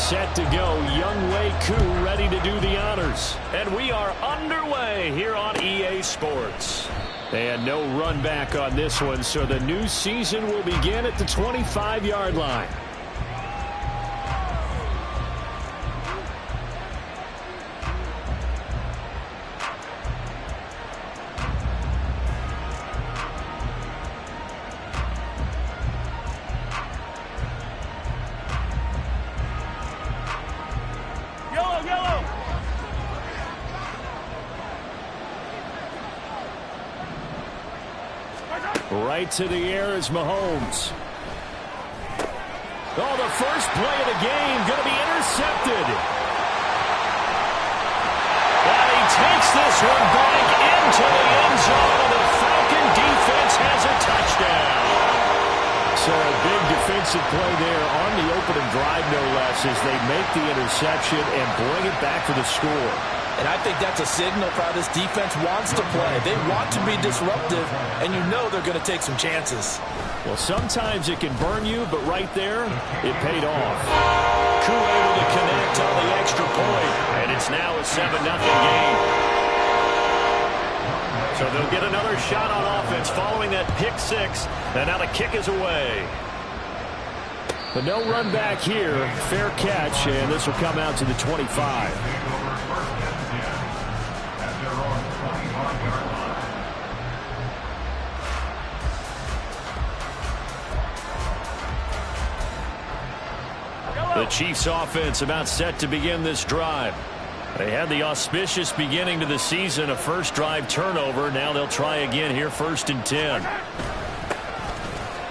set to go. Younghoe Koo ready to do the honors. And we are underway here on EA Sports. And no run back on this one, so the new season will begin at the 25-yard line. Right to the air is Mahomes. Oh, the first play of the game going to be intercepted. And he takes this one back into the end zone, and the Falcon defense has a touchdown. So a big defensive play there on the opening drive, no less, as they make the interception and bring it back for the score. And I think that's a signal for how this defense wants to play. They want to be disruptive, and you know they're going to take some chances. Well, sometimes it can burn you, but right there, it paid off. Koo able to connect on the extra point, and it's now a 7-0 game. So they'll get another shot on offense following that pick six, and now the kick is away. But no run back here. Fair catch, and this will come out to the 25. The Chiefs offense about set to begin this drive. They had the auspicious beginning to the season, a first drive turnover. Now they'll try again here, 1st and 10.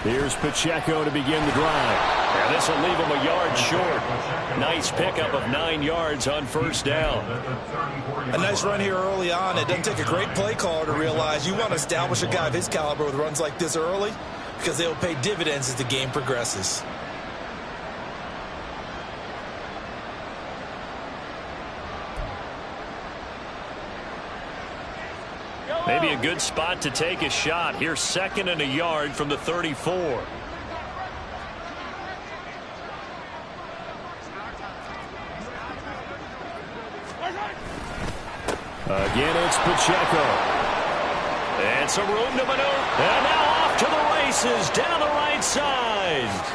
Here's Pacheco to begin the drive. And this will leave him a yard short. Nice pickup of 9 yards on first down. A nice run here early on. It doesn't take a great play caller to realize you want to establish a guy of his caliber with runs like this early, because they'll pay dividends as the game progresses. Maybe a good spot to take a shot. Here's 2nd and a yard from the 34. Again, it's Pacheco. And some room to maneuver. And now off to the races down the right side.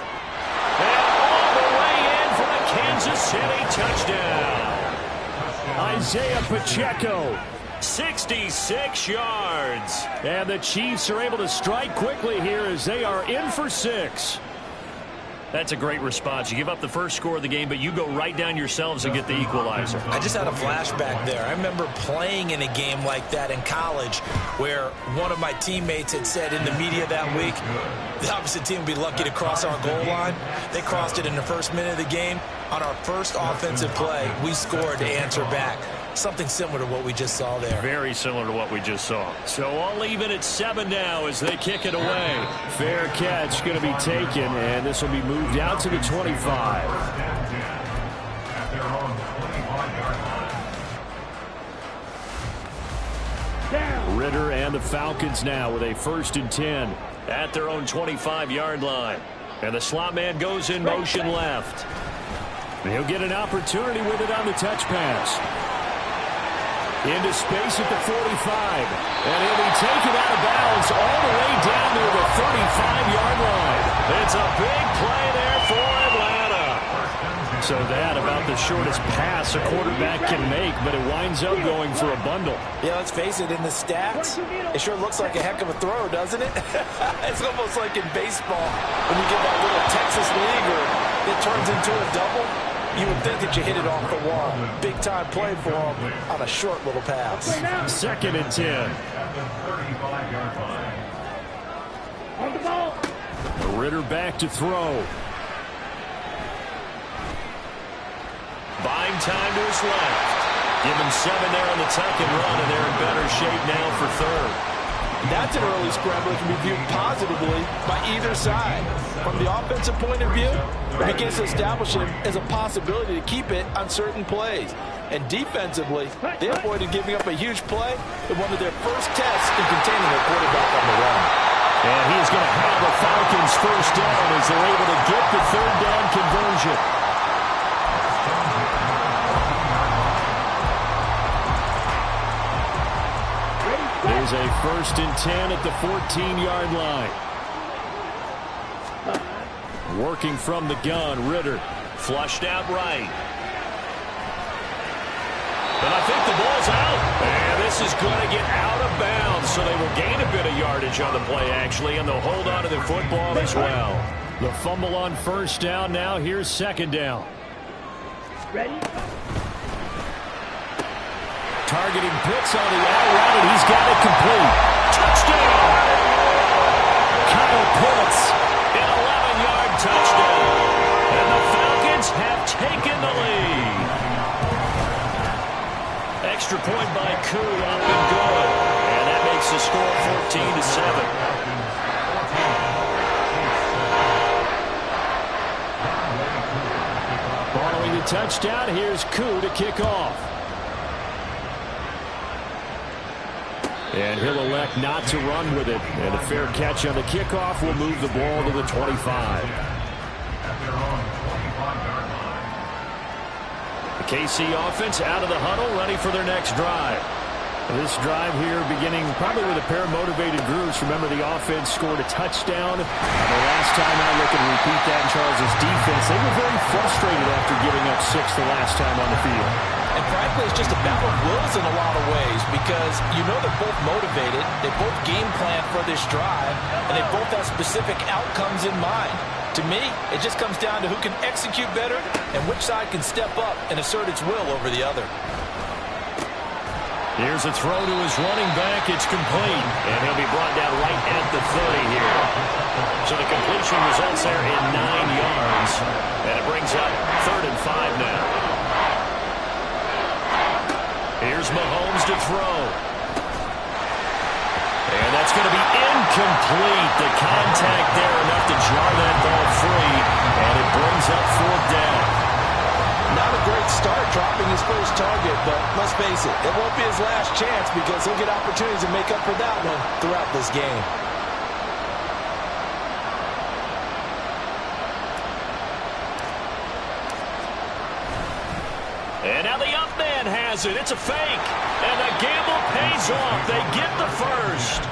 And all the way in for a Kansas City touchdown. Isaiah Pacheco. 66 yards. And the Chiefs are able to strike quickly here as they are in for 6. That's a great response. You give up the first score of the game, but you go right down yourselves and get the equalizer. I just had a flashback there. I remember playing in a game like that in college where one of my teammates had said in the media that week, the opposite team would be lucky to cross our goal line. They crossed it in the first minute of the game. On our first offensive play, we scored to answer back. Something similar to what we just saw there. Very similar to what we just saw. So all even at 7 now as they kick it away. Fair catch going to be taken, and this will be moved out to the 25. Ritter and the Falcons now with a 1st and 10 at their own 25-yard line. And the slot man goes in motion left. He'll get an opportunity with it on the touch pass. Into space at the 45. And he'll be taken out of bounds all the way down near the 35-yard line. It's a big play there for Atlanta. So that about the shortest pass a quarterback can make, but it winds up going for a bundle. Yeah, let's face it, in the stats, it sure looks like a heck of a throw, doesn't it? It's almost like in baseball when you get that little Texas leaguer that turns into a double. You would think that you hit it off the wall. Big-time play for him on a short little pass. 2nd and 10. Ritter back to throw. Buying time to his left. Give him 7 there on the tuck and run, and they're in better shape now for 3rd. That's an early scramble that can be viewed positively by either side. From the offensive point of view, it begins to establish him as a possibility to keep it on certain plays. And defensively, they avoided giving up a huge play in one of their first tests in containing their quarterback on the run. And he's going to have the Falcons first down as they're able to get the 3rd down conversion. Here's a 1st and 10 at the 14-yard line. Working from the gun, Ridder. Flushed out right. And I think the ball's out. And this is going to get out of bounds, so they will gain a bit of yardage on the play, actually, and they'll hold on to the football as well. The fumble on 1st down now. Here's 2nd down. Ready? Targeting Pitts on the out route, and he's got it complete. Touchdown! Kyle Pitts, an 11-yard touchdown. And the Falcons have taken the lead. Extra point by Koo, up and good. And that makes the score 14-7. Following the touchdown, here's Koo to kick off. And he'll elect not to run with it. And a fair catch on the kickoff will move the ball to the 25. The KC offense out of the huddle, ready for their next drive. This drive here beginning probably with a pair of motivated groups. Remember, the offense scored a touchdown. The last time I look and repeat that in Charles' defense, they were very frustrated after giving up 6 the last time on the field. And frankly, it's just a battle of wills in a lot of ways because you know they're both motivated, they both game plan for this drive, and they both have specific outcomes in mind. To me, it just comes down to who can execute better and which side can step up and assert its will over the other. Here's a throw to his running back. It's complete, and he'll be brought down right at the 30 here. So the completion results there in 9 yards, and it brings up 3rd and 5 now. Here's Mahomes to throw. And that's going to be incomplete. The contact there enough to jar that ball free, and it brings up 4th down. Not a great start dropping his first target, but let's face it, it won't be his last chance because he'll get opportunities to make up for that one throughout this game. And now the up man has it. It's a fake. And the gamble pays off. They get the first.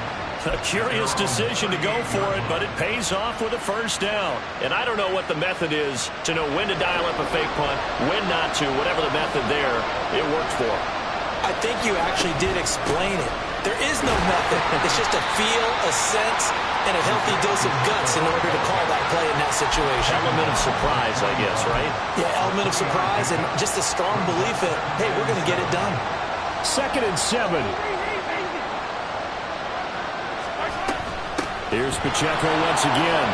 A curious decision to go for it, but it pays off with a 1st down. And I don't know what the method is to know when to dial up a fake punt, when not to. Whatever the method there, it worked for him. I think you actually did explain it. There is no method. It's just a feel, a sense, and a healthy dose of guts in order to call that play in that situation. Element of surprise, I guess, right? Yeah, element of surprise and just a strong belief that, hey, we're going to get it done. 2nd and 7. Here's Pacheco once again.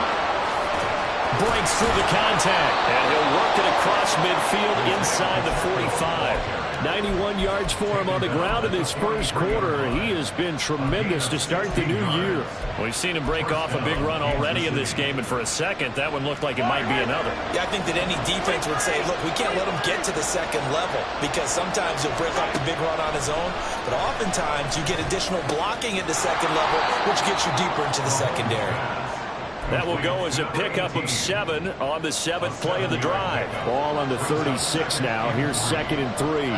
Breaks through the contact, and he'll work it across midfield inside the 45. 91 yards for him on the ground in his first quarter. He has been tremendous to start the new year. We've seen him break off a big run already in this game, and for a second, that one looked like it might be another. Yeah, I think that any defense would say, look, we can't let him get to the 2nd level because sometimes he'll break off the big run on his own, but oftentimes you get additional blocking at the 2nd level, which gets you deeper into the secondary. That will go as a pickup of 7 on the 7th play of the drive. Ball on the 36 now. Here's 2nd and 3.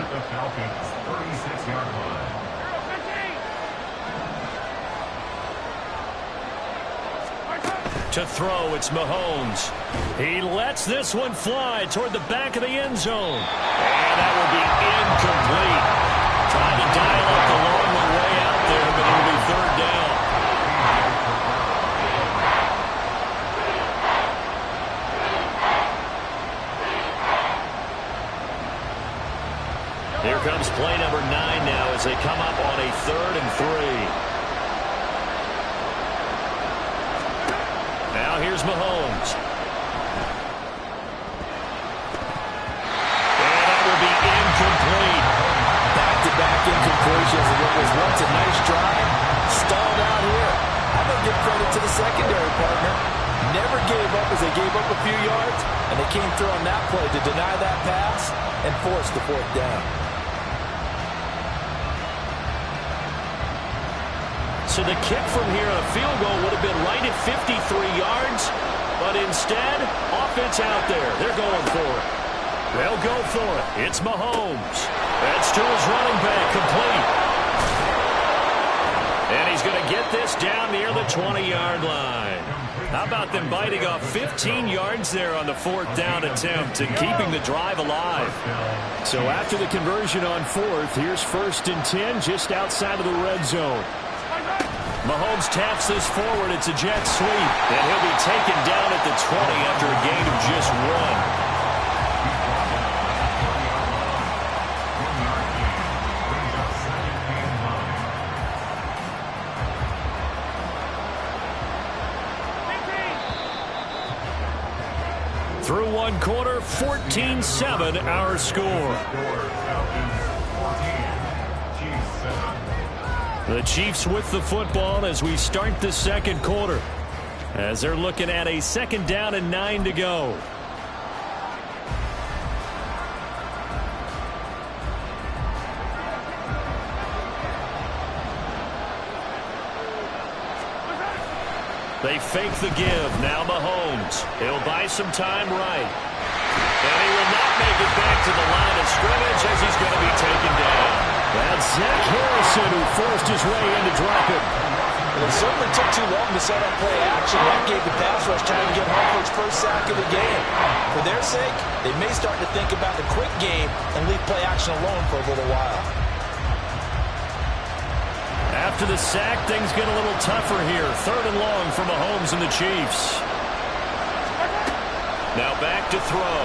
To throw, it's Mahomes. He lets this one fly toward the back of the end zone. And that will be incomplete. Trying to dial up the long way out there, but it'll be 3rd down. Here comes play number 9 now as they come up on a 3rd and 3. Now here's Mahomes. And that will be incomplete. Back-to-back incompletions of what was once a nice drive. Stalled out here. I'm going to give credit to the secondary partner. Never gave up as they gave up a few yards, and they came through on that play to deny that pass and force the 4th down. So the kick from here on a field goal would have been right at 53 yards, but instead, offense out there. They're going for it. They'll go for it. It's Mahomes. That's to his running back, complete. he's going to get this down near the 20-yard line. How about them biting off 15 yards there on the 4th down attempt and keeping the drive alive? So after the conversion on 4th, here's 1st and 10 just outside of the red zone. Mahomes taps this forward. It's a jet sweep. And he'll be taken down at the 20 after a gain of just 1. Through 1 quarter, 14-7 our score. The Chiefs with the football as we start the 2nd quarter. As they're looking at a 2nd down and 9 to go. They fake the give. Now Mahomes. He'll buy some time right. And he will not make it back to the line of scrimmage as he's going to be taken down. That's Zach Harrison who forced his way in to drop him. Well, it certainly took too long to set up play action. That gave the pass rush time to get home for its first sack of the game. For their sake, they may start to think about the quick game and leave play action alone for a little while. After the sack, things get a little tougher here. 3rd and long for Mahomes and the Chiefs. Now back to throw.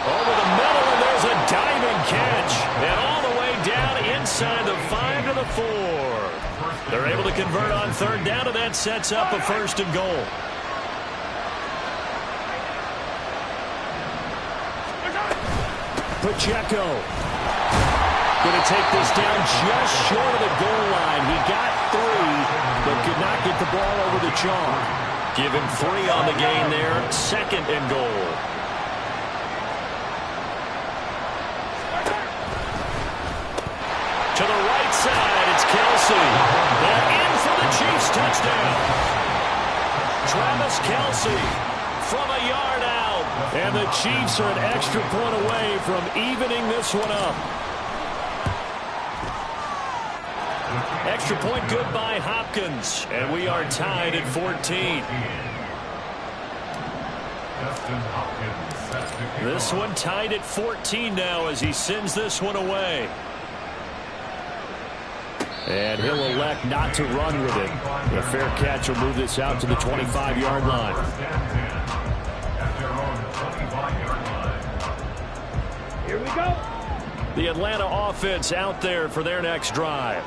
Over the middle, and there's a diving catch. And all the way down inside the 5 to the 4. They're able to convert on 3rd down, and that sets up a 1st and goal. Pacheco. Going to take this down just short of the goal line. He got 3, but could not get the ball over the chalk. Give him 3 on the gain there. 2nd and goal. To the right side, it's Kelce. And in for the Chiefs touchdown. Travis Kelce from a yard out. And the Chiefs are an extra point away from evening this one up. Extra point good by Hopkins. And we are tied at 14. This one tied at 14 now as he sends this one away. And he'll elect not to run with it. A fair catch will move this out to the 25-yard line. Here we go. The Atlanta offense out there for their next drive.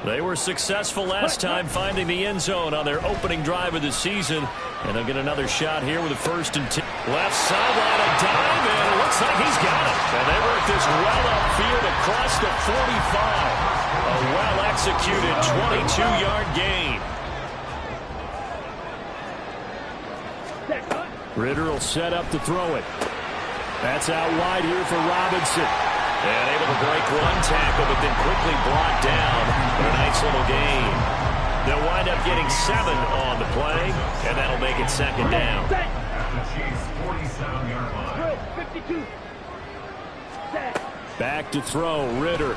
They were successful last time finding the end zone on their opening drive of the season. And they'll get another shot here with a 1st and 10. Left sideline, a dive, and it looks like he's got it. And they work this well upfield across the 45. A well-executed 22-yard gain. Ritter will set up to throw it. That's out wide here for Robinson. And able to break 1 tackle, but then quickly brought down. But a nice little gain. They'll wind up getting 7 on the play, and that'll make it 2nd down. Back to throw, Ritter.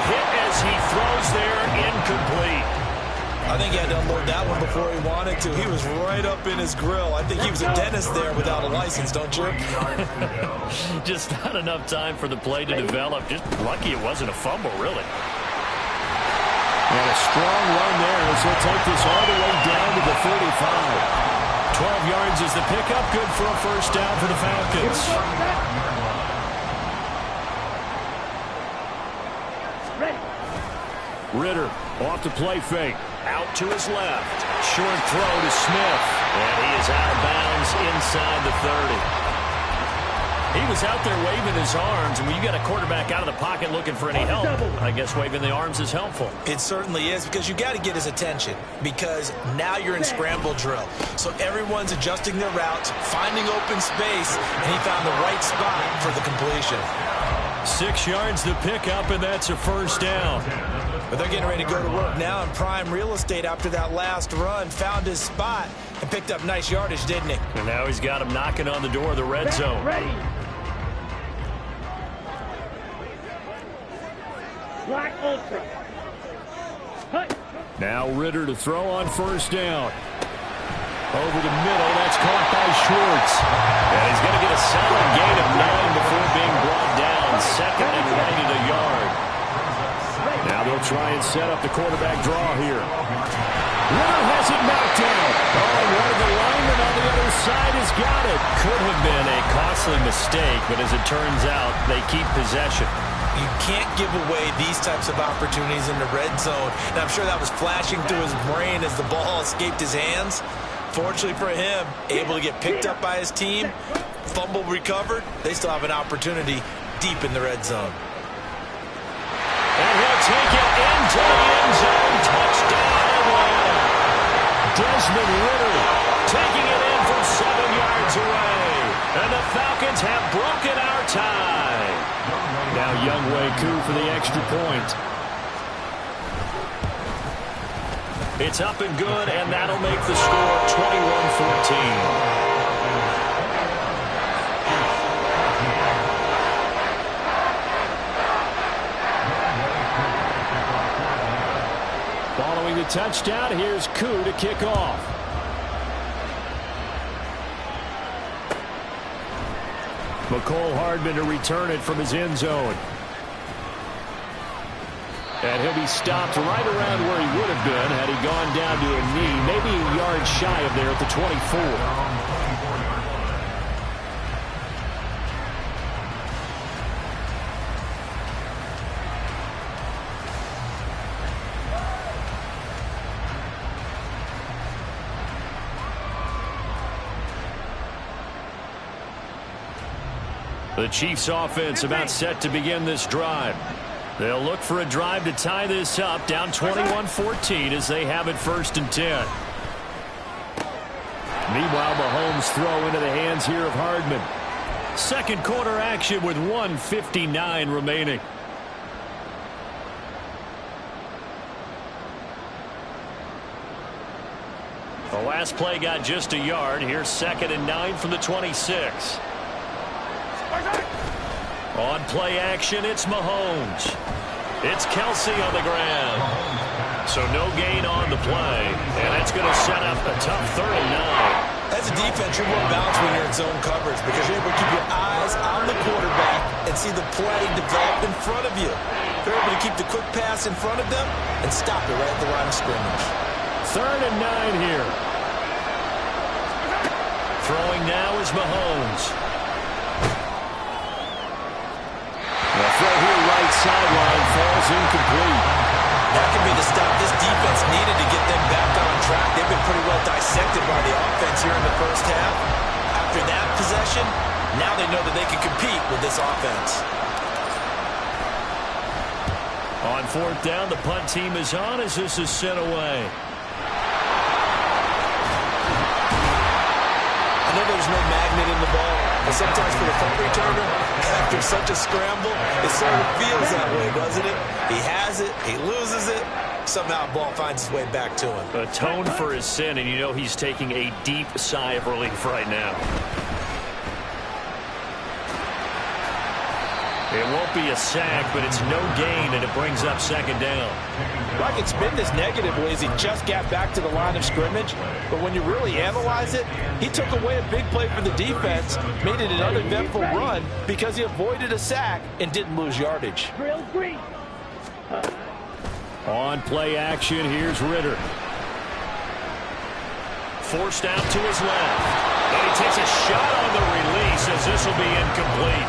Hit as he throws there, incomplete. I think he had to unload that one before he wanted to. He was right up in his grill. I think he was a dentist there without a license, don't you? Just not enough time for the play to develop. Just lucky it wasn't a fumble, really. And a strong run there as he'll take this all the way down to the 35. 12 yards is the pickup. Good for a 1st down for the Falcons. Ritter off the play fake. Out to his left. Short throw to Smith. And he is out of bounds inside the 30. He was out there waving his arms. And when you got a quarterback out of the pocket looking for any help, I guess waving the arms is helpful. It certainly is, because you got to get his attention, because now you're in scramble drill. So everyone's adjusting their routes, finding open space, and he found the right spot for the completion. 6 yards to pick up, and that's a 1st down. But they're getting ready to go to work now in prime real estate after that last run. Found his spot and picked up nice yardage, didn't he? And now he's got him knocking on the door of the red zone. Ready. Black Ultra. Hut. Now Ritter to throw on first down. Over the middle, that's caught by Schwartz. And he's going to get a solid gain of 9 before being brought down. Second and right at a yard. Now they'll try and set up the quarterback draw here. Ritter has it knocked down. Oh, and one of the linemen on the other side has got it. Could have been a costly mistake, but as it turns out, they keep possession. You can't give away these types of opportunities in the red zone. And I'm sure that was flashing through his brain as the ball escaped his hands. Fortunately for him, able to get picked up by his team, fumble recovered. They still have an opportunity deep in the red zone. And he'll take it into the end zone. Touchdown, Atlanta. Desmond Ritter taking it in from 7 yards away. And the Falcons have broken our tie. Now Younghoe Koo for the extra point. It's up and good, and that'll make the score 21-14. Following the touchdown, here's Koo to kick off. Mecole Hardman to return it from his end zone. And he'll be stopped right around where he would have been had he gone down to a knee, maybe a yard shy of there at the 24. The Chiefs offense about set to begin this drive. They'll look for a drive to tie this up, down 21-14 as they have it 1st and 10. Meanwhile, Mahomes throw into the hands here of Hardman. Second quarter action with 1:59 remaining. The last play got just a yard. Here's 2nd and 9 from the 26. On play action, it's Mahomes. It's Kelsey on the ground. So no gain on the play, and that's going to set up a tough 3rd and 9. As a defense, you're more balanced when you're in zone coverage because you're able to keep your eyes on the quarterback and see the play develop in front of you. They're able to keep the quick pass in front of them and stop it right at the line of scrimmage. 3rd and 9 here. Throwing now is Mahomes. The throw here right sideline falls incomplete. That could be the stop this defense needed to get them back on track. They've been pretty well dissected by the offense here in the first half. After that possession, now they know that they can compete with this offense. On 4th down, the punt team is on as this is sent away. I know there's no magnet in the ball, but sometimes for the punt returner, after such a scramble, it sort of feels that way, doesn't it? He has it, he loses it, somehow the ball finds its way back to him. Atone for his sin, and you know he's taking a deep sigh of relief right now. It won't be a sack, but it's no gain, and it brings up 2nd down. I can spin this negatively as he just got back to the line of scrimmage, but when you really analyze it, he took away a big play for the defense, made it an uneventful run because he avoided a sack and didn't lose yardage. Drill green. On play action, here's Ritter. Forced out to his left. And he takes a shot on the release as this will be incomplete.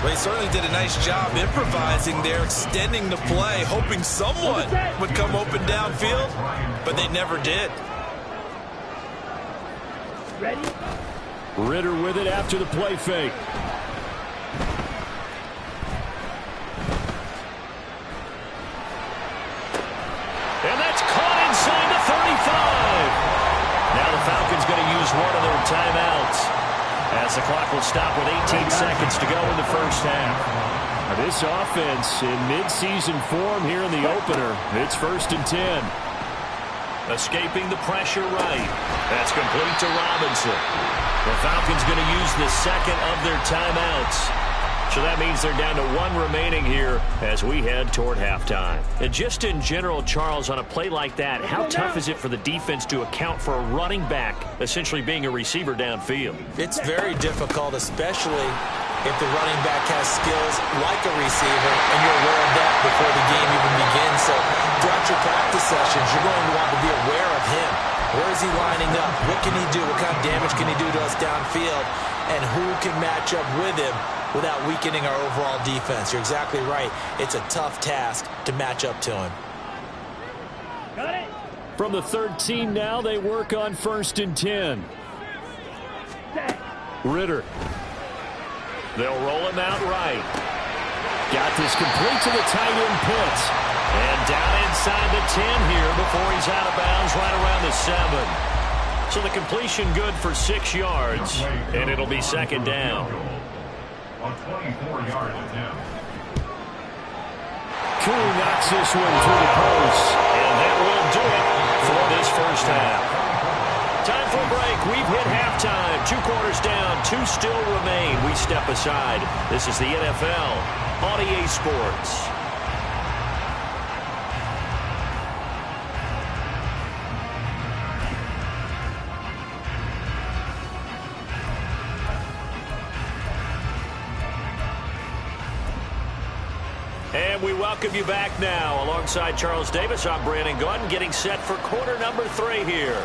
Well, he certainly did a nice job improvising there, extending the play, hoping someone would come open downfield, but they never did. Ready? Ritter with it after the play fake. And that's caught inside the 35. Now the Falcons going to use one of their timeouts, as the clock will stop with 18 seconds to go in the first half. This offense in midseason form here in the opener. It's 1st and 10. Escaping the pressure right. That's complete to Robinson. The Falcons going to use the second of their timeouts. So that means they're down to 1 remaining here as we head toward halftime. And just in general, Charles, on a play like that, how tough is it for the defense to account for a running back essentially being a receiver downfield? It's very difficult, especially if the running back has skills like a receiver and you're aware of that before the game even begins. So throughout your practice sessions, you're going to want to be aware of him. Where is he lining up? What can he do? What kind of damage can he do to us downfield? And who can match up with him without weakening our overall defense? You're exactly right. It's a tough task to match up to him. Got it. From the 13 now, they work on 1st and 10. Ritter. They'll roll him out right. Got this complete to the tight end Pitts. And down inside the 10 here before he's out of bounds right around the 7. So the completion good for 6 yards, and it'll be 2nd down. On 24-yard attempt. Koo knocks this one through the post, and that will do it for this first half. Time for a break. We've hit halftime. 2 quarters down, 2 still remain. We step aside. This is the NFL on EA Sports. And we welcome you back now. Alongside Charles Davis, I'm Brandon Gunn, getting set for quarter number 3 here.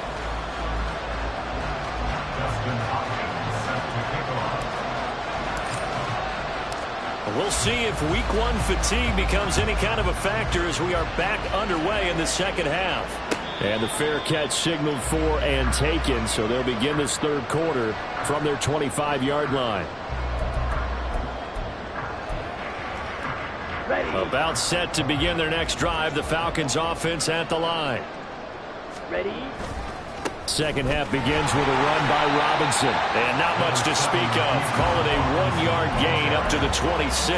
We'll see if week 1 fatigue becomes any kind of a factor as we are back underway in the second half. And the fair catch signaled for and taken, so they'll begin this 3rd quarter from their 25-yard line. Ready. About set to begin their next drive. The Falcons offense at the line. Ready. Second half begins with a run by Robinson. And not much to speak of. Call it a 1-yard gain up to the 26.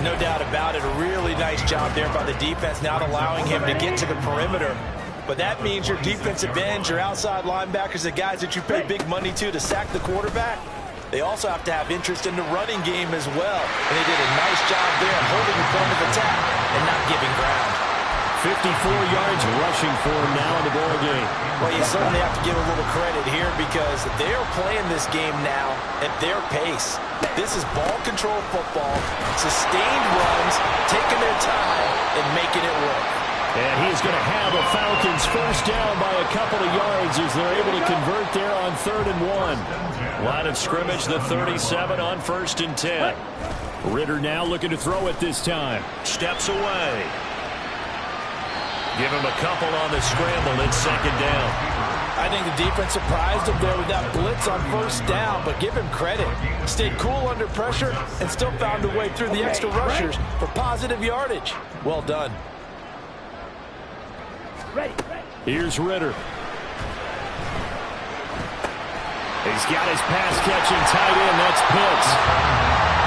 No doubt about it. A really nice job there by the defense, not allowing him to get to the perimeter. But that means your defensive ends, your outside linebackers, the guys that you pay big money to sack the quarterback, they also have to have interest in the running game as well. And they did a nice job there holding the point of attack and not giving ground. 54 yards rushing for him now in the ball game. Well, you certainly have to give a little credit here because they're playing this game now at their pace. This is ball control football, sustained runs, taking their time and making it work. And he's going to have a Falcons first down by a couple of yards as they're able to convert there on 3rd and 1. Line of scrimmage, the 37 on 1st and 10. Ritter now looking to throw it this time. Steps away. Give him a couple on the scramble. It's 2nd down. I think the defense surprised him there with that blitz on 1st down, but give him credit. Stayed cool under pressure and still found a way through the extra rushers for positive yardage. Well done. Ready. Here's Ritter. He's got his pass-catching tight end. That's Pitts.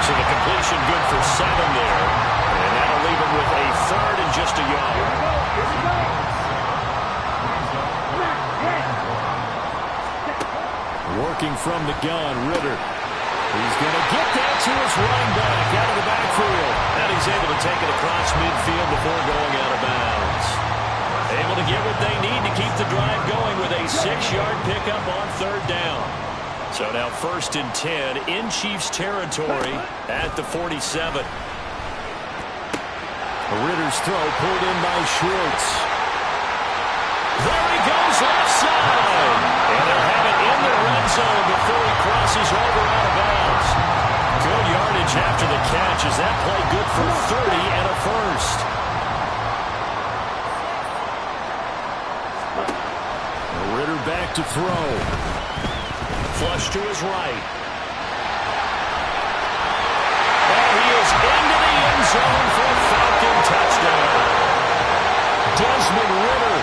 So the completion good for 7 there. And that'll leave him with a 3rd and just a yard. Here we go. Come on, yes. Working from the gun, Ritter. He's going to get that to his running back out of the backfield. And he's able to take it across midfield before going out of bounds. Able to get what they need to keep the drive going with a 6-yard pickup on 3rd down. So now 1st and 10 in Chiefs territory at the 47. Ritter's throw pulled in by Schwartz. There he goes left side. And they'll have it in the red zone before he crosses over out of bounds. Good yardage after the catch. Is that play good for 30 and a first? Ritter back to throw. Flush to his right. And he is into the end zone for a Falcon touchdown. Desmond Ritter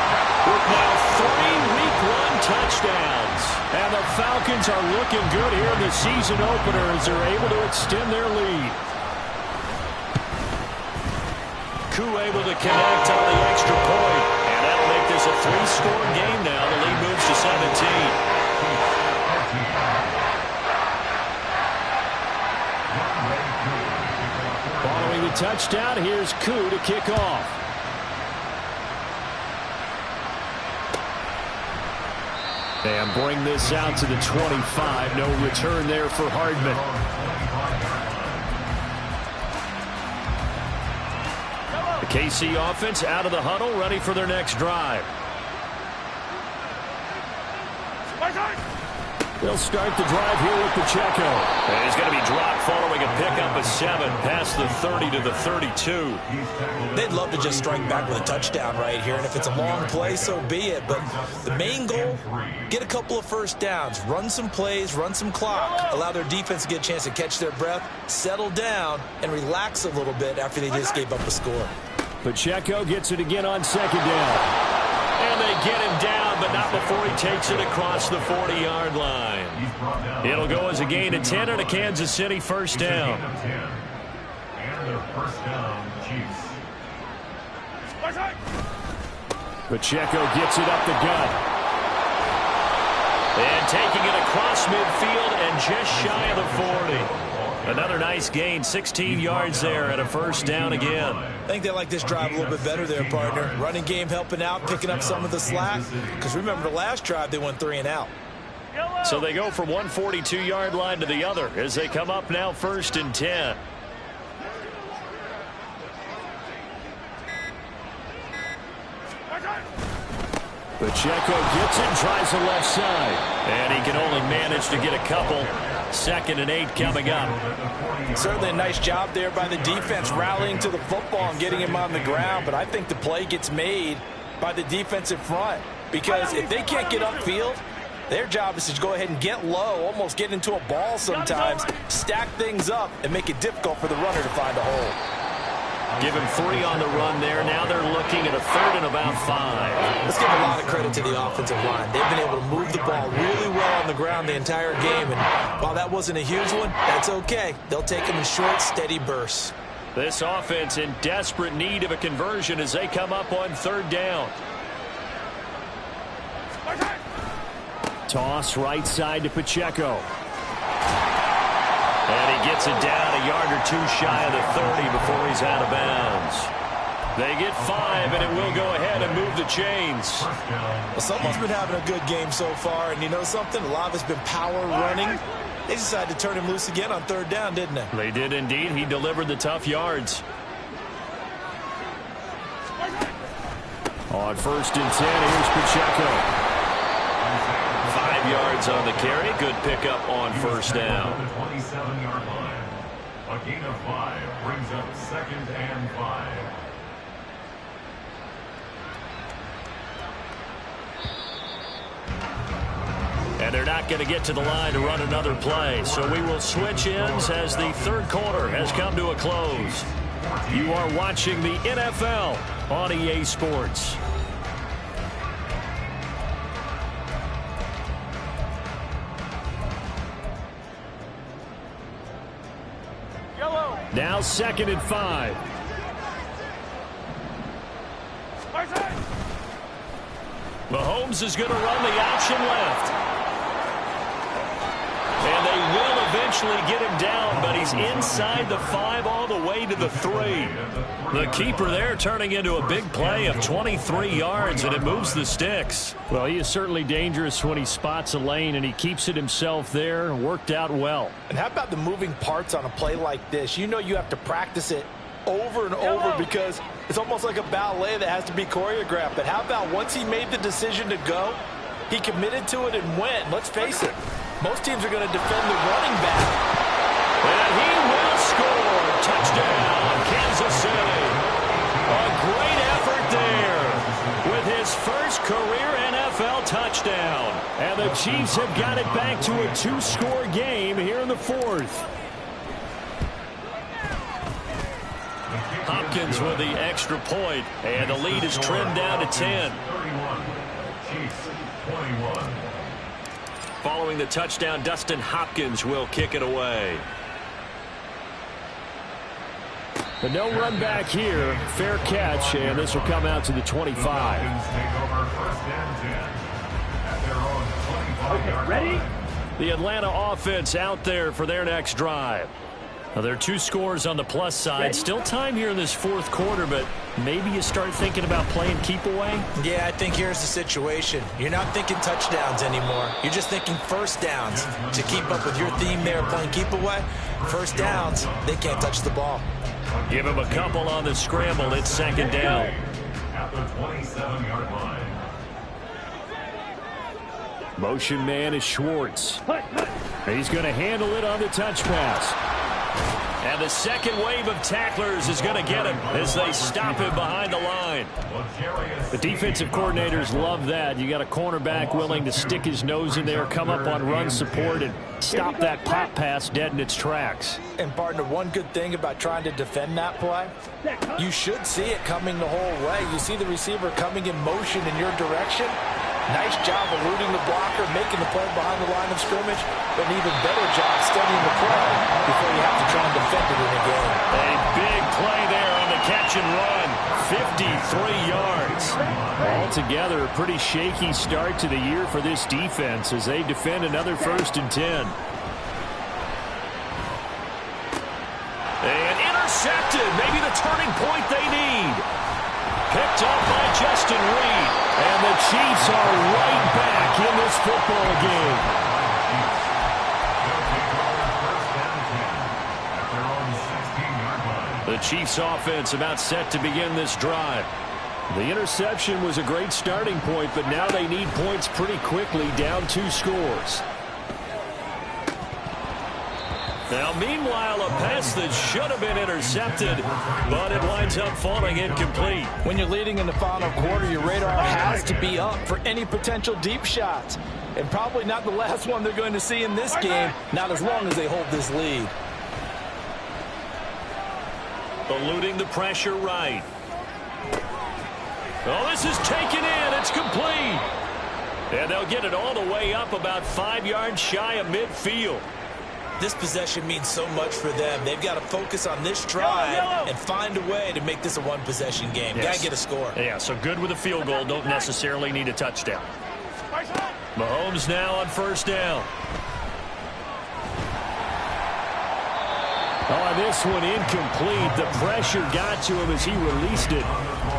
with now 3 Week 1 touchdowns. And the Falcons are looking good here in the season opener as they're able to extend their lead. Koo able to connect on the extra point. And that'll make this a 3-score game now. The lead moves to 17. the touchdown. Here's Koo to kick off. And bring this out to the 25. No return there for Hardman. The KC offense out of the huddle, ready for their next drive. They'll start the drive here with Pacheco. And he's going to be dropped following a pickup of 7 past the 30 to the 32. They'd love to just strike back with a touchdown right here, and if it's a long play, so be it. But the main goal, get a couple of first downs, run some plays, run some clock, allow their defense to get a chance to catch their breath, settle down, and relax a little bit after they just gave up a score. Pacheco gets it again on second down. And they get him down, but not before he takes it across the 40-yard line. It'll go as a gain of 10 and a Kansas City first down. And their first down, Chiefs. Pacheco gets it up the gut. And taking it across midfield and just shy of the 40. Another nice gain, 16 yards there and a first down again. I think they like this drive a little bit better there, partner. Running game helping out, picking up some of the slack. Because remember, the last drive, they went 3 and out. So they go from one 42-yard line to the other as they come up now first and 10. Pacheco gets it, tries the left side. And he can only manage to get a couple. 2nd and 8 coming up. Certainly a nice job there by the defense rallying to the football and getting him on the ground, but I think the play gets made by the defensive front because if they can't get upfield, their job is to go ahead and get low, almost get into a ball sometimes, stack things up, and make it difficult for the runner to find a hole. Give him 3 on the run there. Now they're looking at a 3rd and about 5. Let's give a lot of credit to the offensive line. They've been able to move the ball really well on the ground the entire game. And while that wasn't a huge one, that's okay. They'll take them in short, steady bursts. This offense in desperate need of a conversion as they come up on 3rd down. Toss right side to Pacheco. And he gets it down a yard or 2 shy of the 30 before he's out of bounds. They get 5, and it will go ahead and move the chains. Well, someone's been having a good game so far, and you know something? A lot of it's been power running. They decided to turn him loose again on 3rd down, didn't they? They did indeed. He delivered the tough yards. On 1st and 10, here's Pacheco. 5 yards on the carry. Good pickup on 1st down. The 27-yard line. A gain of 5 brings up 2nd and 5. And they're not going to get to the line to run another play. So we will switch ends as the 3rd quarter has come to a close. You are watching the NFL on EA Sports. Now 2nd and 5. Mahomes is going to run the option left. And they will eventually get him down, but he's inside the 5 all the way to the 3. The keeper there turning into a big play of 23 yards, and it moves the sticks. Well, he is certainly dangerous when he spots a lane, and he keeps it himself there. Worked out well. And how about the moving parts on a play like this? You know you have to practice it over and over because it's almost like a ballet that has to be choreographed. But how about once he made the decision to go, he committed to it and went. Let's face it, most teams are going to defend the running back. And he will score. Touchdown, Kansas City. A great effort there with his first career NFL touchdown. And the Chiefs have got it back to a 2-score game here in the 4th. Hopkins with the extra point, and the lead is trimmed down to 10. 31. Chiefs 21. Following the touchdown, Dustin Hopkins will kick it away. But no run back here. Fair catch, and this will come out to the 25. Falcons take over 1st and 10 at their own 25-yard line. Ready? The Atlanta offense out there for their next drive. Well, there are 2 scores on the plus side. Still time here in this fourth quarter, but maybe you start thinking about playing keep away? Yeah, I think here's the situation. You're not thinking touchdowns anymore. You're just thinking first downs. To keep up with your theme there, playing keep away, first downs, they can't touch the ball. Give him a couple on the scramble. It's second down. At the 27-yard line. Motion man is Schwartz. He's going to handle it on the touch pass. And the second wave of tacklers is going to get him as they stop him behind the line. The defensive coordinators love that. You got a cornerback willing to stick his nose in there, come up on run support, and stop that pop pass dead in its tracks. And, partner, one good thing about trying to defend that play, you should see it coming the whole way. You see the receiver coming in motion in your direction. Nice job eluding the blocker, making the play behind the line of scrimmage, but an even better job studying the play before you have to try and defend it in a game. A big play there on the catch and run. 53 yards. Altogether, a pretty shaky start to the year for this defense as they defend another 1st and 10. And intercepted. Maybe the turning point they need. Picked up by Justin Reed. And the Chiefs are right back in this football game. The Chiefs offense about set to begin this drive. The interception was a great starting point, but now they need points pretty quickly, down 2 scores. Now, meanwhile, a pass that should have been intercepted, but it winds up falling incomplete. When you're leading in the final quarter, your radar has to be up for any potential deep shots. And probably not the last one they're going to see in this game, not as long as they hold this lead. Eluding the pressure right. Oh, this is taken in. It's complete. And they'll get it all the way up about 5 yards shy of midfield. This possession means so much for them. They've got to focus on this drive and find a way to make this a one-possession game. Yes. Got to get a score. Yeah, so good with a field goal. Don't necessarily need a touchdown. Mahomes now on 1st down. Oh, this one incomplete. The pressure got to him as he released it.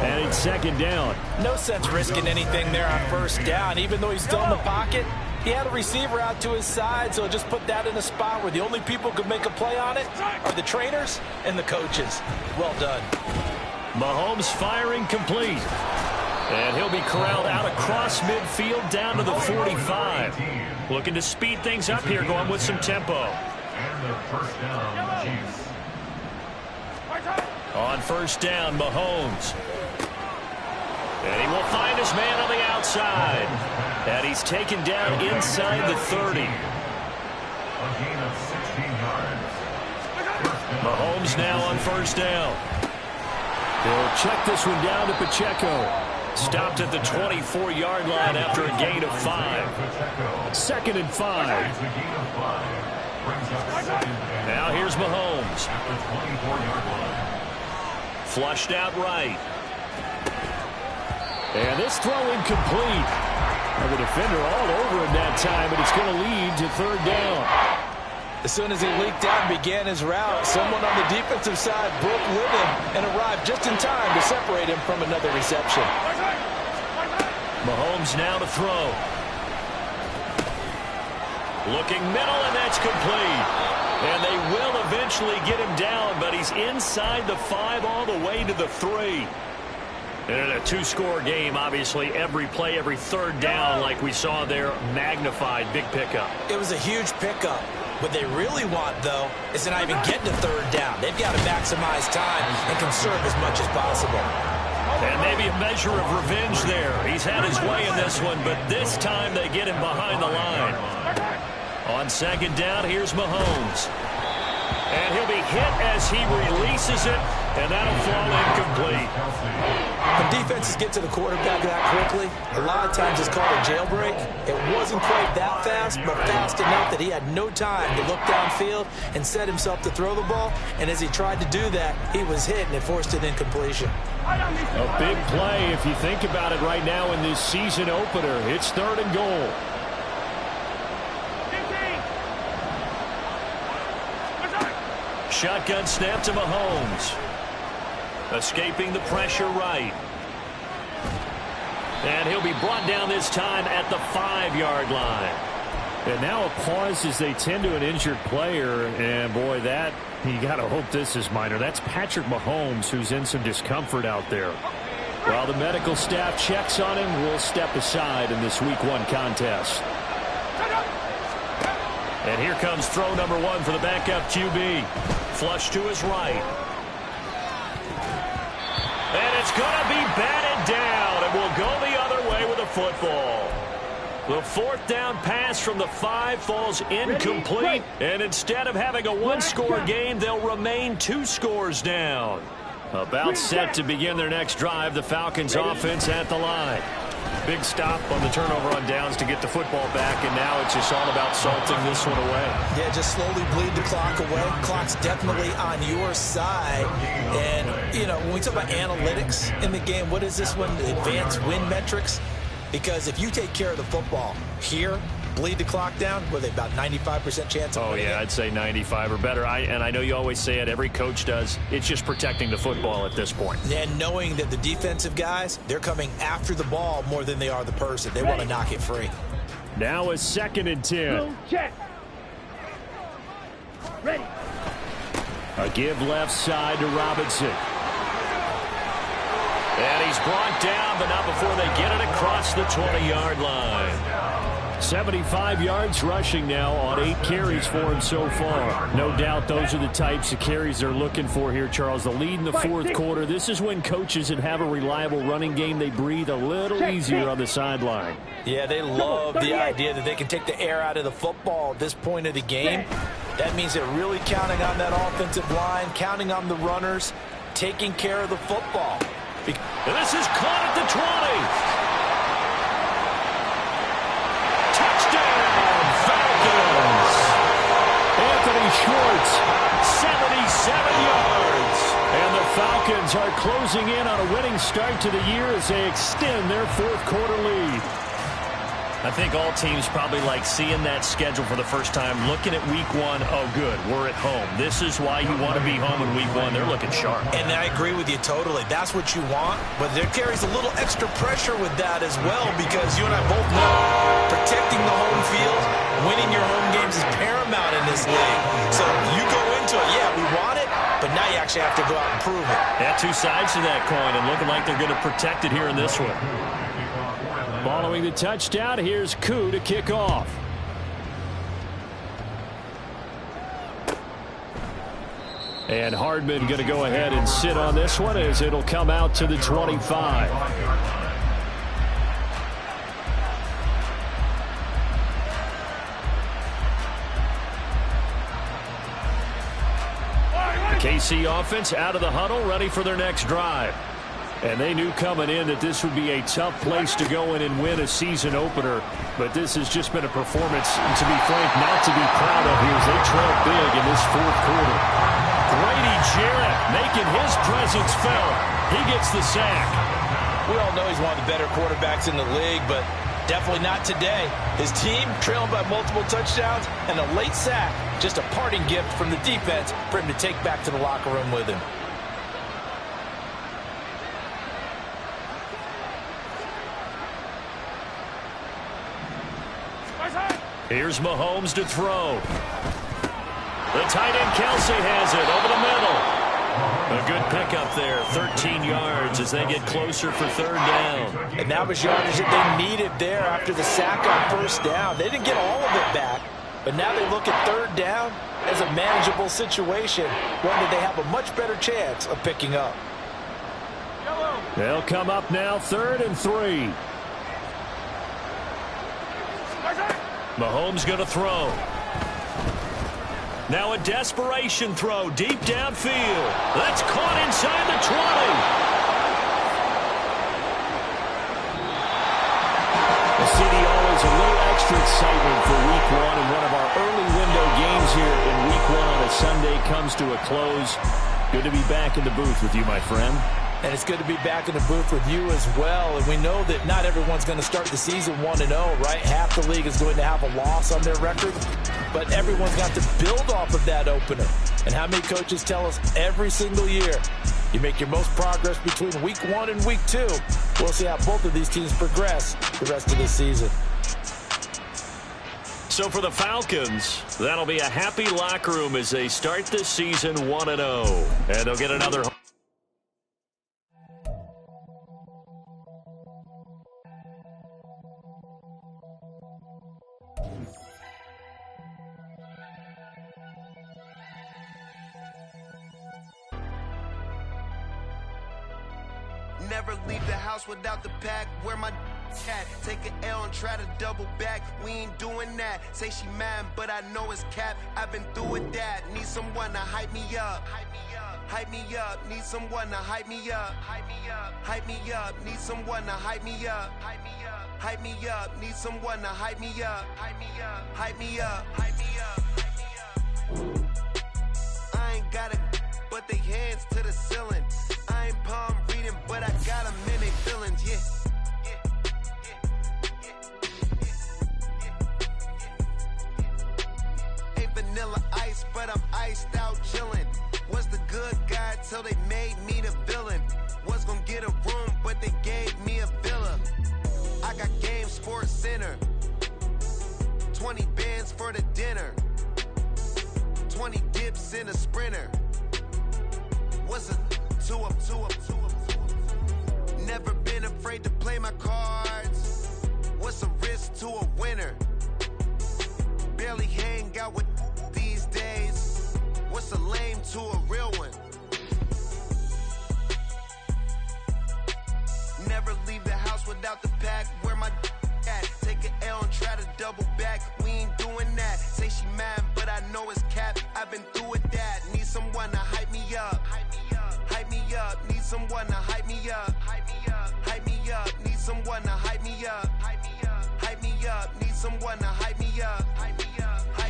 And it's 2nd down. No sense risking anything there on 1st down. Even though he's still in the pocket, he had a receiver out to his side, so just put that in a spot where the only people who could make a play on it are the trainers and the coaches. Well done. Mahomes firing complete. And he'll be corralled out across midfield down to the 45. Looking to speed things up here, going with some tempo. And the 1st down, Chiefs. On 1st down, Mahomes. And he will find his man on the outside. And he's taken down inside the 30. A gain of 16 yards. Mahomes now on 1st down. They'll check this one down to Pacheco. Stopped at the 24-yard line after a gain of 5. 2nd and 5. Now here's Mahomes. At the 24-yard line. Flushed out right. And this throw incomplete. And the defender all over him that time, but it's going to lead to 3rd down. As soon as he leaked out and began his route, someone on the defensive side broke with him and arrived just in time to separate him from another reception. Mahomes now to throw. Looking middle, and that's complete. And they will eventually get him down, but he's inside the 5 all the way to the 3. And a 2-score game, obviously, every play, every 3rd down, like we saw there, magnified, big pickup. It was a huge pickup. What they really want, though, is to not even get to 3rd down. They've got to maximize time and conserve as much as possible. And maybe a measure of revenge there. He's had his way in this one, but this time they get him behind the line. On 2nd down, here's Mahomes. And he'll be hit as he releases it, and that'll fall incomplete. When defenses get to the quarterback that quickly, a lot of times it's called a jailbreak. It wasn't quite that fast, but fast enough that he had no time to look downfield and set himself to throw the ball. And as he tried to do that, he was hit, and it forced an incompletion. A big play if you think about it right now in this season opener. It's 3rd and goal. shotgun snap to Mahomes. Escaping the pressure right. And he'll be brought down this time at the 5-yard line. And now a pause as they tend to an injured player. And, boy, that, you got to hope this is minor. That's Patrick Mahomes, who's in some discomfort out there. While the medical staff checks on him, we'll step aside in this Week 1 contest. And here comes throw number 1 for the backup QB. Flush to his right. And it's going to be batted down, and we'll go the other way with a football. The 4th down pass from the 5 falls incomplete, and instead of having a 1-score game, they'll remain 2 scores down. About set to begin their next drive, the Falcons offense at the line. Big stop on the turnover on downs to get the football back, and now it's just all about salting this one away. Yeah, just slowly bleed the clock away. Clock's definitely on your side. And, you know, when we talk about analytics in the game, what is this one? Advanced win metrics? Because if you take care of the football here, bleed the clock down, with about 95% chance of winning. I'd say 95 or better. And I know you always say it, every coach does. It's just protecting the football at this point. And knowing that the defensive guys, they're coming after the ball more than they are the person. They want to knock it free. Now a 2nd and 10. Blue check. Ready. A give left side to Robinson. And he's brought down, but not before they get it across the 20-yard line. 75 yards rushing now on 8 carries for him so far. No doubt those are the types of carries they're looking for here, Charles. The lead in the 4th quarter. This is when coaches that have a reliable running game, they breathe a little easier on the sideline. Yeah, they love the idea that they can take the air out of the football at this point of the game. That means they're really counting on that offensive line, counting on the runners, taking care of the football. And this is caught at the 20. Touchdown, Falcons. Anthony Schwartz, 77 yards. And the Falcons are closing in on a winning start to the year as they extend their 4th quarter lead. I think all teams probably like seeing that schedule for the first time, looking at Week 1. Oh, good, we're at home. This is why you want to be home in Week 1. They're looking sharp. And I agree with you totally. That's what you want. But there carries a little extra pressure with that as well, because you and I both know protecting the home field, winning your home games is paramount in this league. So you go into it, yeah, we want it, but now you actually have to go out and prove it. Yeah, 2 sides to that coin, and looking like they're going to protect it here in this one. Following the touchdown, here's Koo to kick off. And Hardman going to go ahead and sit on this one as it'll come out to the 25. The KC offense out of the huddle, ready for their next drive. And they knew coming in that this would be a tough place to go in and win a season opener. But this has just been a performance, to be frank, not to be proud of here as they trail big in this 4th quarter. Grady Jarrett making his presence felt. He gets the sack. We all know he's one of the better quarterbacks in the league, but definitely not today. His team trailing by multiple touchdowns and a late sack. Just a parting gift from the defense for him to take back to the locker room with him. Here's Mahomes to throw. The tight end Kelsey has it over the middle. A good pickup there, 13 yards as they get closer for 3rd down. And that was yardage that they needed there after the sack on 1st down. They didn't get all of it back, but now they look at 3rd down as a manageable situation, one that they have a much better chance of picking up. They'll come up now 3rd and 3. Mahomes going to throw. Now a desperation throw deep downfield. That's caught inside the 20. Well, CD, always a little extra excitement for Week 1, and one of our early window games here in Week 1 on a Sunday comes to a close. Good to be back in the booth with you, my friend. And it's good to be back in the booth with you as well. And we know that not everyone's going to start the season 1-0, right? Half the league is going to have a loss on their record. But everyone's got to build off of that opener. And how many coaches tell us every single year, you make your most progress between week 1 and week 2. We'll see how both of these teams progress the rest of the season. So for the Falcons, that'll be a happy locker room as they start this season 1-0. And they'll get another. Never leave the house without the pack. Where my cat? Take an L and try to double back. We ain't doing that. Say she mad, but I know it's cap. I've been through with that. Need someone to hype me up. Hype me up. Need someone to hype me up. Hype me up. Need someone to hype me up. Hype me up. Need someone to hype me up. Hype me up. I ain't got it, but they hands to the ceiling. I ain't palm reading, but I got them in they feelings, yeah. Ain't vanilla ice, but I'm iced out chillin'. Was the good guy till they made me the villain. Was gonna get a room, but they gave me a villa. I got Game Sports Center. 20 bands for the dinner. 20 dips in a sprinter. What's a two up? Never been afraid to play my cards. What's a risk to a winner? Barely hang out with these days. What's a lame to a real one? Never leave the house without the pack. Where my at? Take an L and try to double back. We ain't doing that. Say she mad, but I know it's cap. I've been through with that. Need someone to hype me up. Hype me up. Need someone to hype me up. Hype me up. Need someone to hype me up. Hype me up. Need someone to hype me up. Hype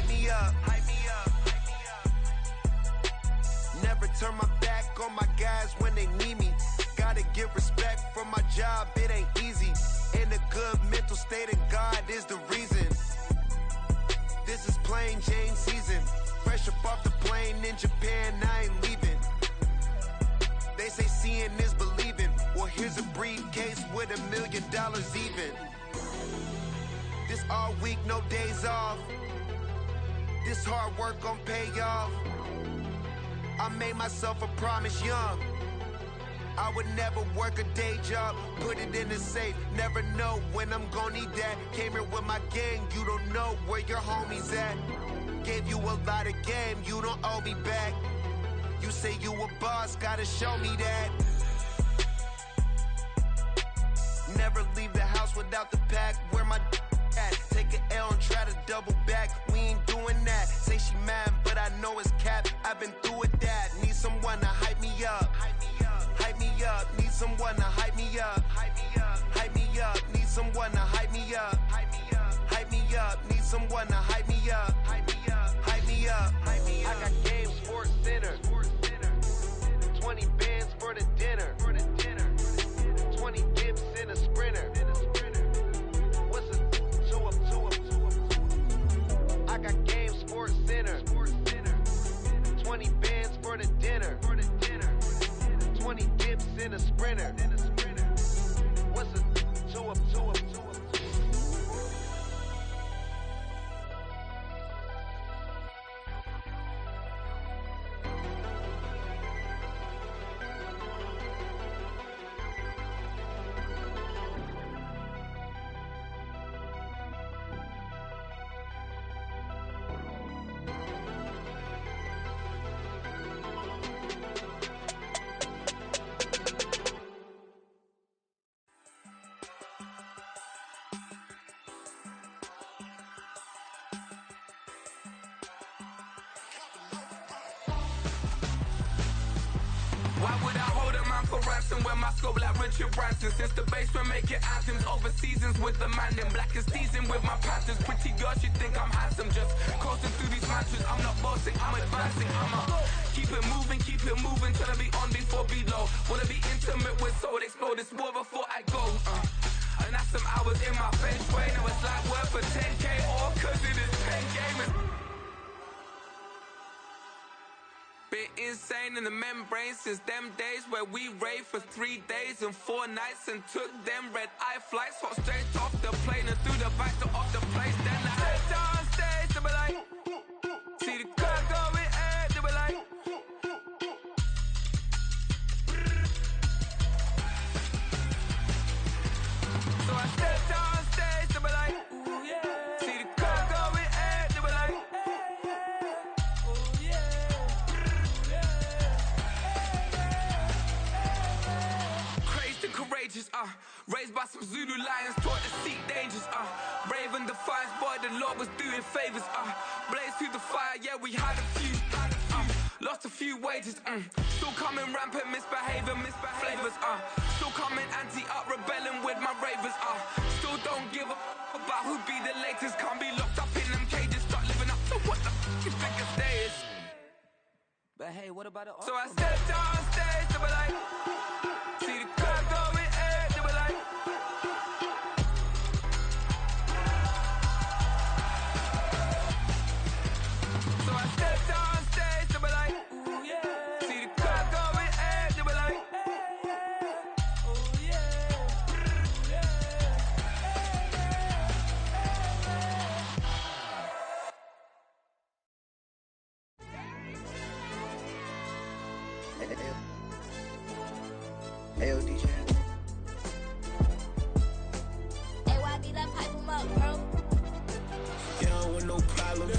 me up. Never turn my back on my guys when they need me. Gotta give respect for my job, it ain't easy. In a good mental state, and God is the reason. This is plain Jane season. Fresh up off the plane in Japan, I ain't leaving. They say seeing is believing. Well, here's a briefcase with $1 million even. This all week, no days off. This hard work gon' pay off. I made myself a promise young. I would never work a day job, put it in the safe. Never know when I'm gon' need that. Came here with my gang, you don't know where your homies at. Gave you a lot of game, you don't owe me back. You say you a boss, gotta show me that. Never leave the house without the pack. Where my at? Take an L and try to double back. We ain't doing that. Say she mad, but I know it's cap. I've been through with that. Need someone to hype me up. Hype me up. Need someone to hype me up. Hype me up. Need someone to hype me up. Hype me up. Need someone to hype me up. Hype me up. I got Game Sports Center. 20 bands for the dinner. 20 dips in a sprinter. What's a two up? I got Game Sports Center. 20 bands for the dinner. 20 dips in a sprinter. What's a two up? ransom when my scope like Richard Branson. Since the basement making anthems over seasons with the man in black is seasoned with my patterns. Pretty girl, she think I'm handsome. Just coasting through these matches. I'm not bossing, I'm advancing. Keep it moving till I be on before below. Wanna be intimate with soul, explode this war before I go. And that's some hours in my bench way. Now it's like work for 10K all cause it is 10 gaming. Been insane in the membrane since them days where we raved for 3 days and 4 nights and took them red-eye flights. Hot straight off the plane and through the back door of the place. Then I head downstairs to be like, see the crowd going air to be like. So I step downstairs to be like, ooh yeah. See the crowd going air to be like, ooh yeah. Crazed and courageous, raised by some Zulu lions, taught to seek dangers, brave and defiant, boy, the Lord was doing favors, blaze through the fire, yeah, we had a few, lost a few wages, still coming rampant, misbehaving, flavors, still coming anti-up, rebelling with my ravers, still don't give a about who be the latest, can't be locked up in them cages, start living up to what the you think a day is. But hey, what about it? So I step downstairs to be like, see the crowd going air to be like. So I step downstairs to be like, ooh yeah. See the crowd going air to be like, ooh yeah. Hey, DJ. Hey, YB, that pipe him up, bro. They don't want no problems.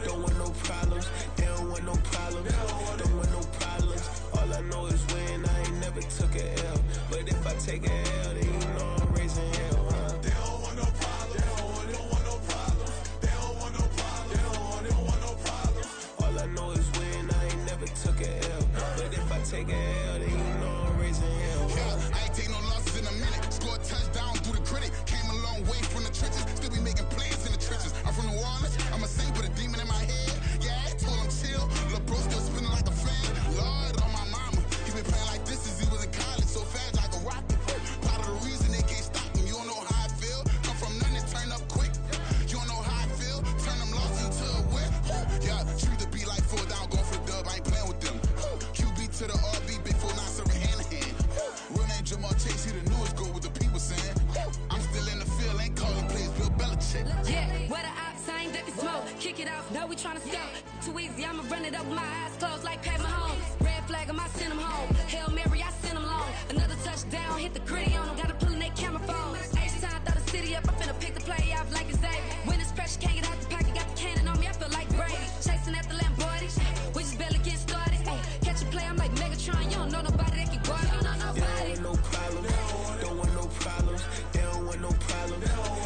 Don't want no problems. They don't want no problems. Don't want no problems. All I know is when I ain't never took a L. But if I take a L, then you know I'm raising hell, huh? They don't want no problems. They don't want no problems. They don't want no problems. They don't want no problems. All I know is when I ain't never took a L. But if I take a L, then you know I'm raising hell. I ain't take no losses in a minute. Scored touchdown through the critic. Came a long way from the trenches. Still be making plays in the trenches. I'm from New Orleans. I'm a saint with a demon in my head. Yeah, I told him chill. Lil' bro still spinning like a fan. Lord on my mama. He been playing like this since he was in college. So fast like a rocket. Part of the reason they can't stop him. You don't know how I feel. Come from nothing, turn up quick. You don't know how I feel. Turn them losses into a whip. Yeah, treat the beat like 4 down. Going for the dub. I ain't playing with them. QB to the RB. Big 4 9 serving hand to hand. Real name Jamar Chase. He the newest goal with the people saying. I'm still in the field. Ain't calling plays. Bill Belichick. Yeah, where the ops ain't that smoke. Kick it off. Now we tryna scout. Too easy. I'ma run it up with my eyes closed like Pat Mahomes. Red flag, I send him home. Hail Mary, I send him long. Another touchdown. Hit the gritty on him. Gotta pull in they camera phones. H-time, throw the city up. I'm finna pick the play off like it's Xavier. When it's pressure, can't get out the pocket. Got the cannon on me. I feel like Brady. Chasing after Lamborghini. We just barely get started. Ay, catch a play. I'm like Megatron. You don't know nobody that can guard it. You know nobody. They don't want no problems. Don't want no problems. They don't want no problems.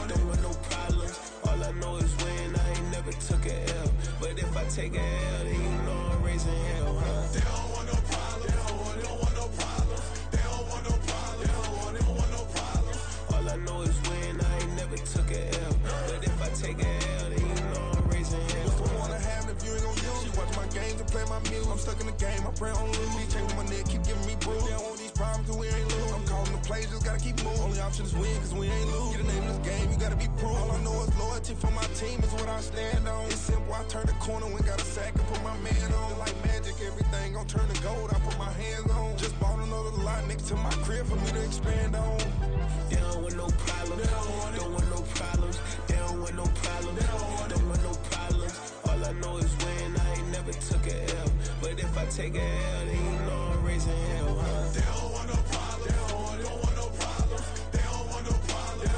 Don't want no problems. All I know is when I ain't never took a L. But if I take a L, then you know I'm raising hell, huh? They don't want no problems. They don't want no problems. They don't want no problems. They don't want no problems. All I know is when I ain't never took a L. But if I take a L, then you know I'm raising hell. What's the point of having if you ain't gon' use? She watch my games and play my music. I'm stuck in the game, I pray on lose. He changing my neck, keep giving me bruise. They don't want these problems cause we ain't lose. I'm calling the plays, just gotta keep moving. Only option is win cause we ain't lose. Get a name in this game, you gotta be proof. All I know is loyalty for my team is what I stand on. It's simple, I turn the corner when got a sack and put my man on. Like magic, everything gon' turn to gold, I put my hands on. Just bought another lot next to my crib for me to expand on. They don't want no problems. Don't want no problems. They don't want no problems. Don't want no problems. All I know is when I ain't never took a L. But if I take a L, then you know I'm raising hell, huh? They don't want no problems. They don't want no problems. They don't want no problems. They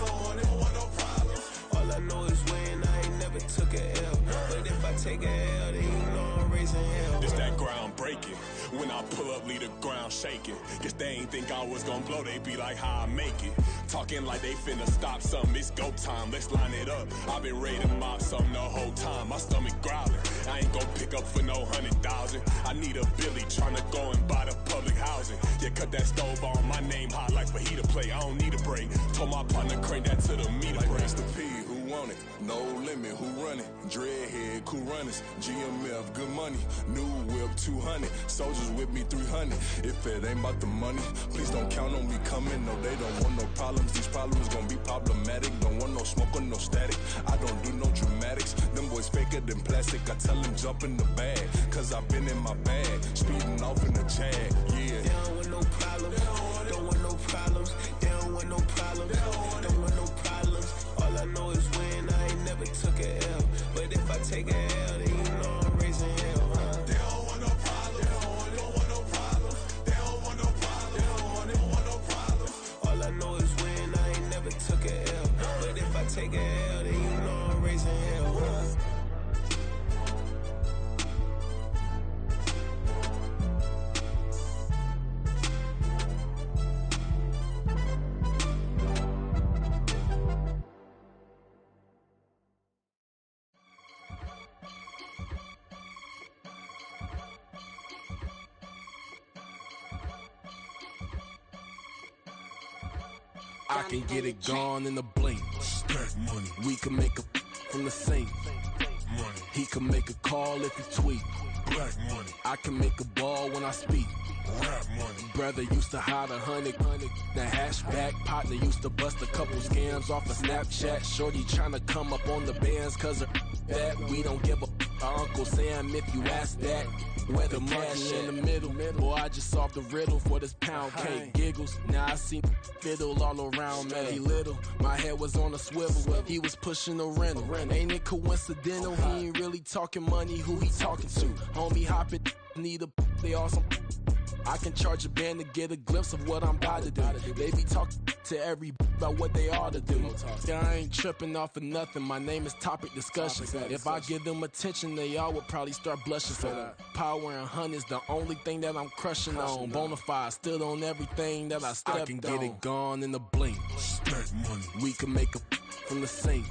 don't want no problems. All I know is when I ain't never took a L. But if I take a L, then you know I'm raising hell. It's that groundbreaking. When I I pull up, leave the ground shaking. Guess they ain't think I was gonna blow, they be like, how I make it. Talking like they finna stop something, it's go time, let's line it up. I've been ready to mop something the whole time, my stomach growling. I ain't gon' pick up for no 100,000. I need a Billy tryna go and buy the public housing. Yeah, cut that stove on, my name hot like fajita plate. I don't need a break. Told my partner crank that to the meter like break. Mr. P, who want it? No limit, who run it? Dreadhead, cool runners. GMF, good money. New whip, 200. Soldiers with me, 300. If it ain't about the money, please don't count on me coming. No, they don't want no problems. These problems gon' be problematic. Don't want no smoke or no static. I don't do no dramatics. Them boys faker than plastic. I tell them jump in the bag, cause I've been in my bag. Speeding off in the Jag, yeah. They don't want no problems. Don't want no problems. They don't want no problems. Don't want no problems. All I know is win. I ain't never took a L. But if I take a L, then you know I'm raising hell, huh? They don't want no problems. They don't want no problems. They don't want no problems. They don't want no problems. All I know is win. I ain't never took a L. But if I take a L, then you know I'm raising hell, huh? I can get it gone in a blink. Stack money. We can make a from the sink. Money. He can make a call if he tweet. Black money. I can make a ball when I speak. Rap money. Brother used to hide 100. The hashback partner used to bust a couple scams off of Snapchat. Shorty tryna come up on the bands cause of that. We don't give a Uncle Sam if you ask that. Where the monkey in the middle. Boy, I just solved the riddle for this pound cake. Giggles, now I see fiddle all around me. He little, my head was on a swivel. He was pushing a rental. Ain't it coincidental? He ain't really talking money, who he talking to? Homie hopping, need a they awesome. I can charge a band to get a glimpse of what I'm about to do. They be talking to every about what they ought to do. Yeah, I ain't tripping off of nothing. My name is Topic Discussion. If I give them attention, they all would probably start blushing. So power and hunt is the only thing that I'm crushing on. Bonafide, still on everything that I stepped on. I can get it gone in a blink. Stack money. We can make a from the sink.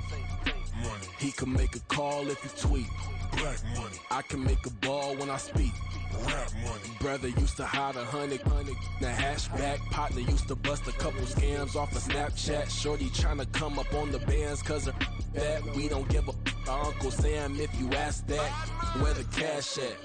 Money. He can make a call if he tweet. Black money. I can make a ball when I speak. Rap money. Brother used to hide 100. The hashback partner used to bust a couple scams off of Snapchat. Shorty tryna come up on the bands cause of that. We don't give a Uncle Sam if you ask that. Where the cash at?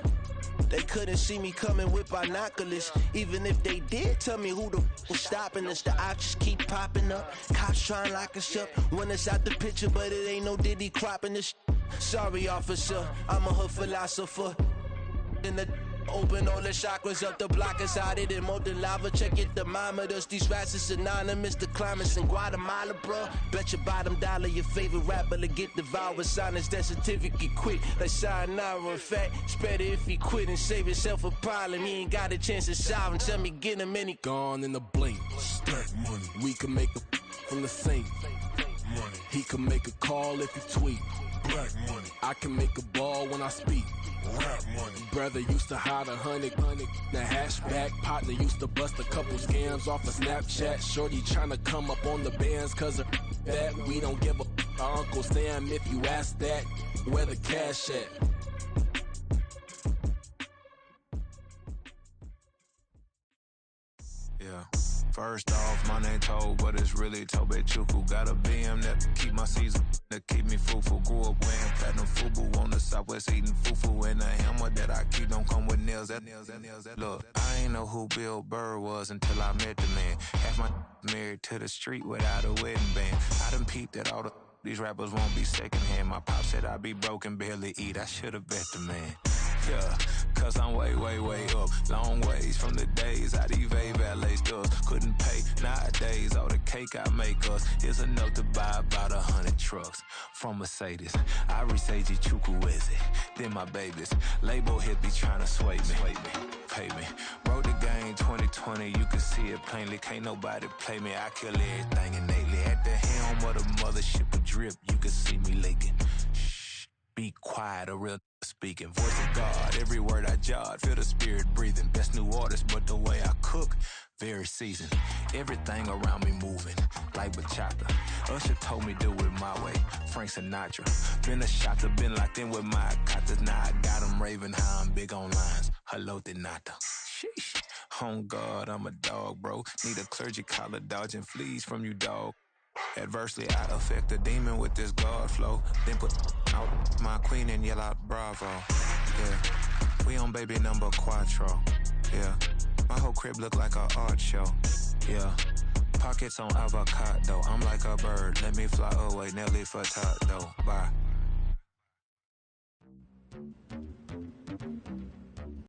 They couldn't see me coming with binoculars. Even if they did, tell me who the was stopping us. The options keep popping up. Cops trying to lock us up. When it's out the picture, but it ain't no Diddy cropping this. Sorry, officer, I'm a hood philosopher. In the open all the chakras up the block inside it and molten lava. Check your thermometers. These rats is synonymous to climates in Guatemala, bro. Bet your bottom dollar your favorite rapper to get devoured. Sign his death certificate quick. Like sayonara. In fact, it's better if he quit and save himself a problem. He ain't got a chance to solve him. Tell me get him any gone in a blink. Stack money. We can make a from the sink. Money. He can make a call if he tweet. Black money. I can make a ball when I speak. Rap money. Brother used to hide 100. The hashback partner used to bust a couple scams off of Snapchat. Shorty tryna come up on the bands cause of that. We don't give a Uncle Sam if you ask that. Where the cash at? Yeah. First off, my name Tobe, but it's really Tobe Chuku. Got a BM that keep my season, that keep me fruitful. Grew up wearing platinum FUBU on the Southwest eating fufu. And a hammer that I keep don't come with nails. Look, I ain't know who Bill Burr was until I met the man. Half my married to the street without a wedding band. I done peeped at all these rappers won't be secondhand. My pop said I'd be broken, barely eat. I should've bet the man. Yeah, cause I'm way, way, way up. Long ways from the days I these valet stores couldn't pay. Nowadays, all the cake I make us is enough to buy about 100 trucks from Mercedes. I resage Chukwueze, then my babies. Label hit be trying to sway me. Pay me. Wrote the game 2020, you can see it plainly. Can't nobody play me, I kill everything innately. At the helm of the mothership of drip, you can see me leaking. Be quiet, a real speaking. Voice of God, every word I jot. Feel the spirit breathing. Best new artist, but the way I cook, very seasoned. Everything around me moving, like bachata. Usher told me do it my way. Frank Sinatra. Been a shotter, been locked in with my katas. Now I got them raving how I'm big on lines. Hello, Denata. Sheesh. On God, I'm a dog, bro. Need a clergy collar, dodging fleas from you, dog. Adversely, I affect a demon with this God flow. Then put out my queen and yell out bravo. Yeah, we on baby number quattro. Yeah, my whole crib look like a art show. Yeah, pockets on avocado. I'm like a bird, let me fly away, Nelly Furtado. Bye.